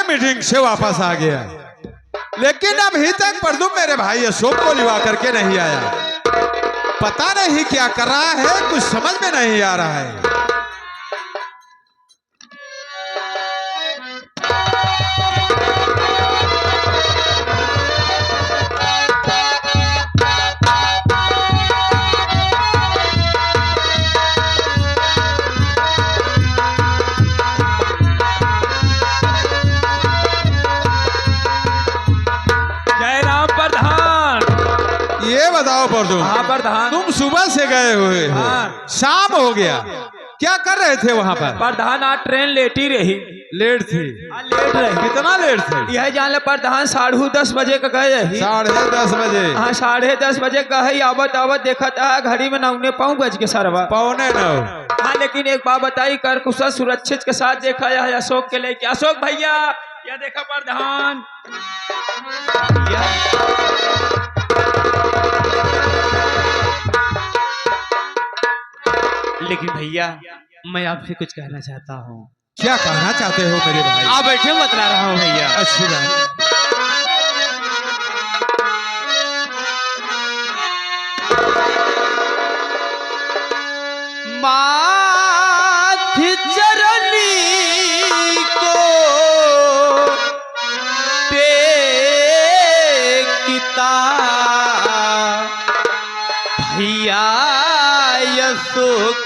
Meeting से वापस आ गया, लेकिन अभी तक प्रदुम मेरे भाई अशोक को लिवा करके नहीं आया। पता नहीं क्या कर रहा है, कुछ समझ में नहीं आ रहा है। ये बताओ प्रदुम, हाँ प्रधान, तुम सुबह से गए हुए हो, हाँ। शाम हो गया, क्या कर रहे थे वहाँ पर? प्रधान आज ट्रेन लेट ही रही। लेट थी? लेट रही। कितना लेट थे? यह जान ले प्रधान 10:30 बजे का गए रही। 10:30 बजे? हाँ 10:30 बजे कही, आवत आवत देखा था घड़ी में 9:05 बज के सरवा 9:15। हाँ लेकिन एक बात बताई, कर कुशल सुरक्षित के साथ देखा है अशोक के लेके। अशोक भैया यह देखा प्रधान, लेकिन भैया मैं आपसे कुछ कहना चाहता हूँ। क्या कहना चाहते हो मेरे भाई? आप बैठे बतला रहा हूँ भैया। अच्छी बात। माथ चरनी को टेकिता भैया अशोक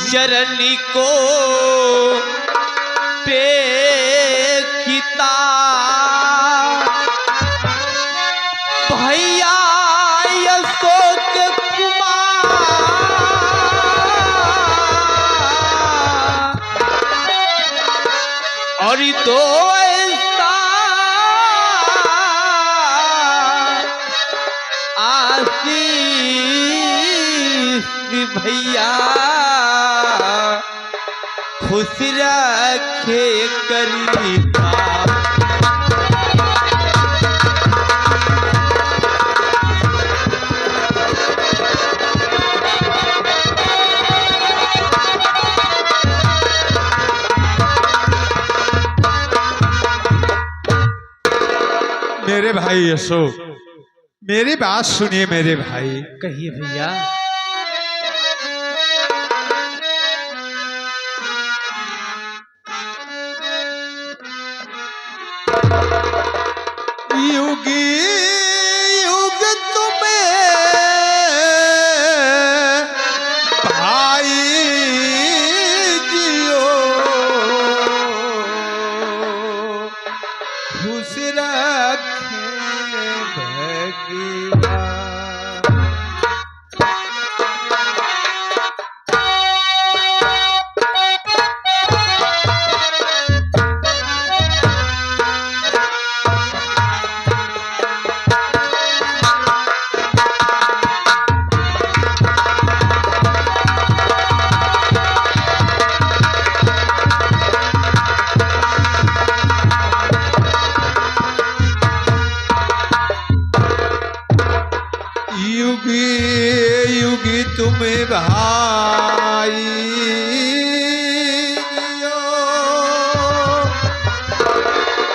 चरनी को टेकिता भैया अशोक कुमार और दो ऐसा आशीष भैया खुश रखे करीता। मेरे भाई अशोक, मेरी बात सुनिए मेरे भाई। कहिए भैया। युग युग तुम्हें भाई जियो, खुश रखे भगवान। युगी युगी तुम्हें भाई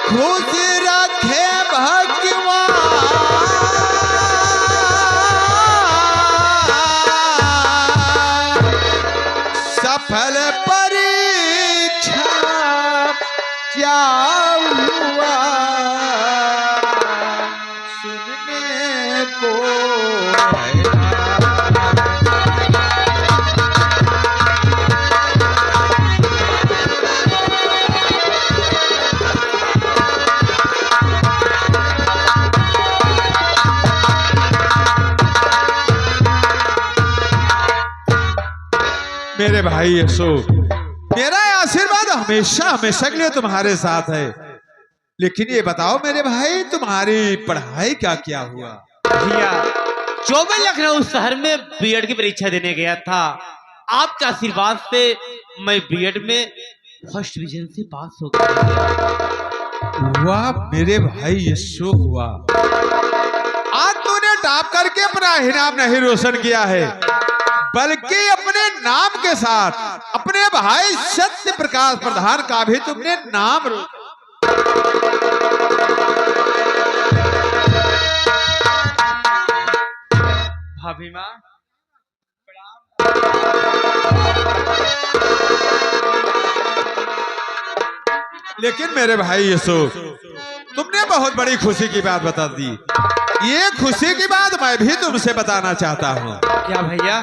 खुश रखे भगवान। सफल परीक्षा क्या हुआ सुनने को मेरे भाई अशोक, मेरा आशीर्वाद हमेशा हमेशा के लिए तुम्हारे साथ है। लेकिन ये बताओ मेरे भाई, तुम्हारी पढ़ाई का क्या हुआ? भैया, जो मैं लखनऊ शहर में बीएड की परीक्षा देने गया था, आपके आशीर्वाद से मैं बीएड में फर्स्ट डिवीजन से पास हो गया। वाह मेरे भाई, ये सुख हुआ। आज तूने टॉप करके अपना ही नाम नहीं रोशन किया है, बल्कि अपने नाम के साथ अपने भाई सत्य प्रकाश प्रधान का भी तुमने नाम भाभी माँ, लेकिन मेरे भाई यशोक, तुमने बहुत बड़ी खुशी की बात बता दी। ये खुशी की बात मैं भी तुमसे बताना चाहता हूँ। क्या भैया,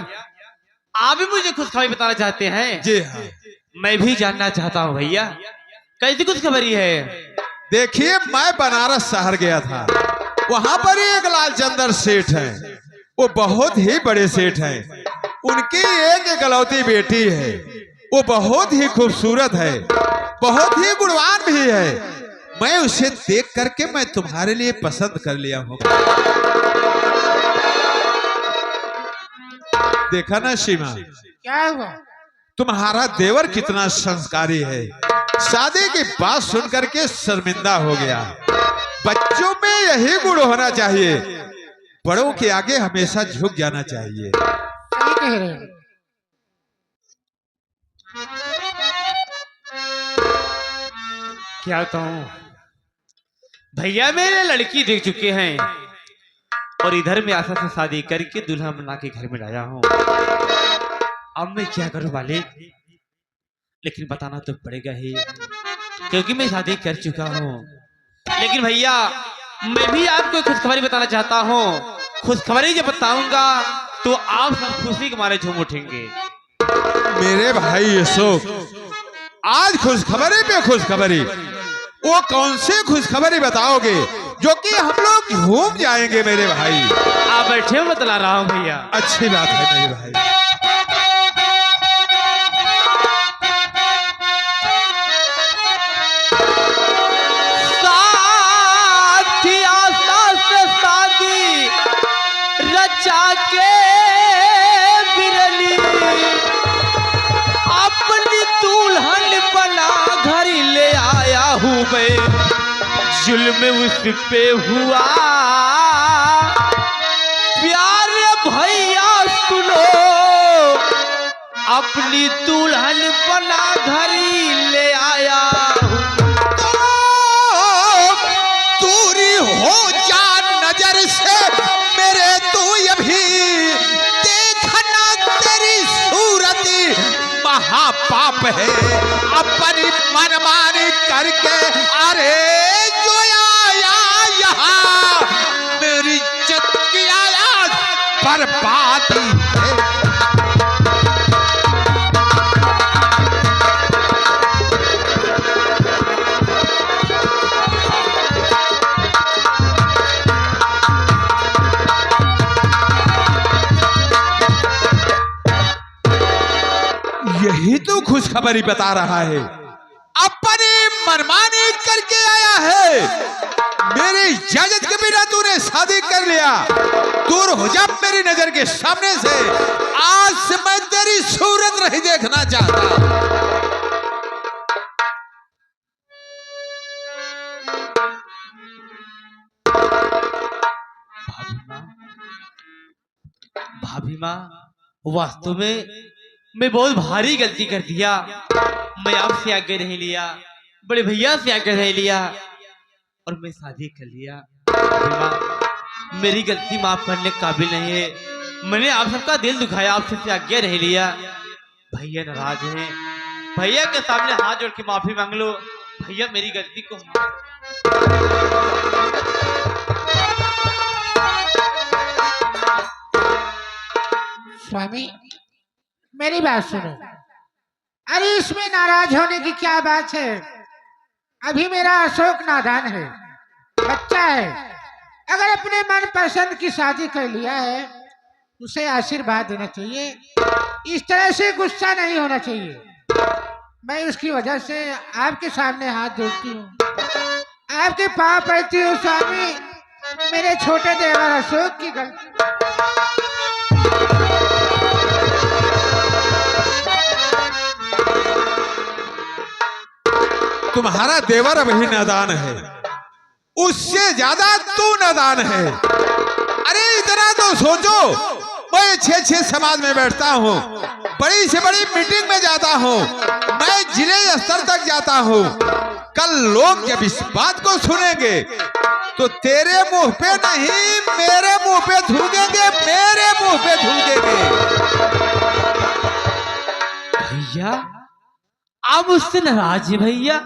आप भी मुझे खुशखबरी बताना चाहते हैं? जी हाँ, मैं भी जानना चाहता हूँ भैया, कैसी खुशखबरी है? देखिए, मैं बनारस शहर गया था। वहां पर एक लालचंदर सेठ हैं। वो बहुत ही बड़े सेठ हैं। उनकी एक इकलौती बेटी है। वो बहुत ही खूबसूरत है, बहुत ही गुणवान भी है। मैं उसे देख करके मैं तुम्हारे लिए पसंद कर लिया हूँ। देखा ना सीमा, क्या हुआ? तुम्हारा देवर कितना संस्कारी है। शादी की बात सुन करके शर्मिंदा हो गया। बच्चों में यही गुण होना चाहिए, बड़ों के आगे हमेशा झुक जाना चाहिए। सही कह रहे हैं। क्या बताऊं भैया, मेरे लड़की देख चुके हैं और इधर में आशा से शादी करके दूल्हा बना के घर में लाया हूँ। अब मैं क्या करूं मालिक, लेकिन बताना तो पड़ेगा ही, क्योंकि मैं शादी कर चुका हूँ। लेकिन भैया, मैं भी आपको खुशखबरी बताना चाहता हूँ। खुशखबरी जब बताऊंगा तो आप सब खुशी के मारे झूम उठेंगे। मेरे भाई अशोक, आज खुशखबरी पे खुशखबरी, वो कौन सी खुशखबरी बताओगे जो कि हम लोग घूम जाएंगे मेरे भाई? आप बैठे हो, बतला रहा हूँ भैया। अच्छी बात है मेरे भाई। रचा के बिरली अपनी दुल्हन बना घर ले आया हूँ मैं, जुल्म उस पे हुआ प्यारे भैया सुनो, अपनी दुल्हन बना घर ले आया हूँ। दूरी हो जा नजर से मेरे, तू अभी देखना तेरी सूरत महापाप है। अपनी मनमानी करके अरे जो आया यहाँ मेरी इज्जत की आया बर्बादी है। यही तो खुशखबरी बता रहा है। अपनी मनमानी करके आया है। मेरी इजाजत के बिना तूने शादी कर लिया। दूर हो जा मेरी नजर के सामने से। आज से मैं तेरी सूरत नहीं देखना चाहता। भाभी माँ, वास्तव में मैं बहुत भारी गलती कर दिया। मैं आपसे आगे नहीं लिया, बड़े भैया से आगे नहीं लिया और मैं शादी कर लिया। भाभी माँ, मेरी गलती माफ करने के काबिल नहीं है। मैंने आप सबका दिल दुखाया, आपसे आगे नहीं लिया। भैया नाराज हैं, भैया के सामने हाथ जोड़ के माफी मांग लो। भैया मेरी गलती को स्वामी, मेरी बात सुनो। अरे इसमें नाराज होने की क्या बात है? अभी मेरा अशोक नादान है, बच्चा है। अगर अपने मन पसंद की शादी कर लिया है, उसे आशीर्वाद देना चाहिए। इस तरह से गुस्सा नहीं होना चाहिए। मैं उसकी वजह से आपके सामने हाथ जोड़ती हूँ, आपके पाँव पड़ती हूँ स्वामी। मेरे छोटे देवर अशोक की गलती। तुम्हारा देवर अभी नादान है, उससे ज्यादा तू नादान है। अरे इतना तो सोचो, मैं 6 समाज में बैठता हूँ, बड़ी से बड़ी मीटिंग में जाता हूँ, मैं जिले स्तर तक जाता हूँ। कल लोग जब इस बात को सुनेंगे तो तेरे मुंह पे नहीं मेरे मुंह पे थूकेंगे, मेरे मुंह पे थूकेंगे। भैया आप मुझसे नाराज हैं भैया?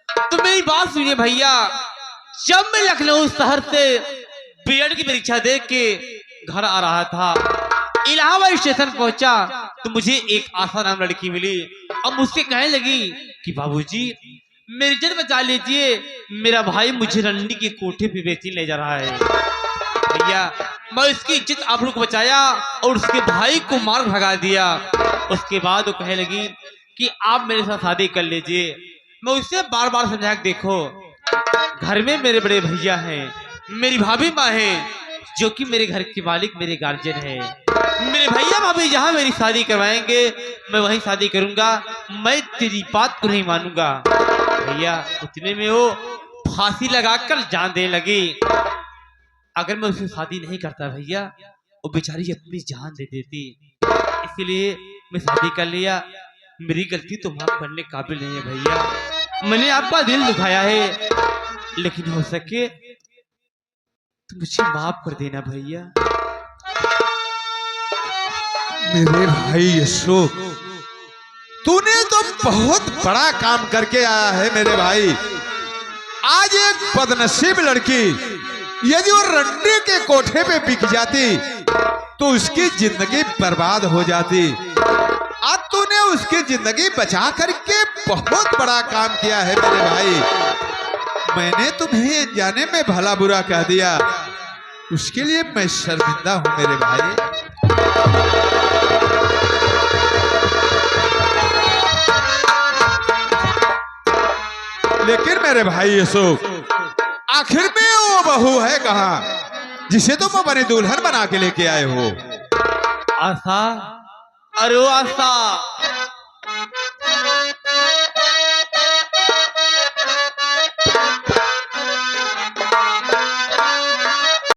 तो मेरी बात सुनिए भैया, जब मैं लखनऊ शहर से बीएड की परीक्षा दे के घर आ रहा था, इलाहाबाद स्टेशन पहुंचा तो मुझे एक आशा नाम लड़की मिली। अब मुझसे कहने लगी कि बाबूजी मेरी इज्जत बचा लीजिए, मेरा भाई मुझे रंडी के कोठे पे बेचने ले जा रहा है। भैया मैं उसकी इज्जत आबरू को बचाया और उसके भाई को मार भगा दिया। उसके बाद वो कहने लगी कि आप मेरे साथ शादी कर लीजिए। मैं उससे बार बार समझाया कि देखो घर में मेरे बड़े भैया हैं, मेरी भाभी माँ है जो कि मेरे घर के मालिक मेरे गार्जियन है। मेरे भैया भाभी जहाँ मेरी शादी करवाएंगे मैं वहीं शादी करूंगा, मैं तेरी बात को नहीं मानूंगा। भैया उतने में वो फांसी लगाकर जान देने लगी। अगर मैं उससे शादी नहीं करता भैया वो बेचारी अपनी जान दे देती, इसलिए मैं शादी कर लिया। मेरी गलती तो माफ करने काबिल नहीं है भैया, मैंने आपका दिल दुखाया है, लेकिन हो सके तो मुझे माफ कर देना भैया। मेरे भाई अशोक, तूने तो बहुत बड़ा काम करके आया है मेरे भाई। आज एक बदनसीब लड़की यदि वो रंडी के कोठे पे बिक जाती तो उसकी जिंदगी बर्बाद हो जाती। आज तूने उसकी जिंदगी बचा करके बहुत बड़ा काम किया है मेरे भाई। मैंने तुम्हें जाने में भला बुरा कह दिया, उसके लिए मैं शर्मिंदा हूं मेरे भाई। लेकिन मेरे भाई अशोक, आखिर में वो बहू है कहाँ जिसे तुम अपनी दुल्हन बना के लेके आए हो? आशा, अरे आशा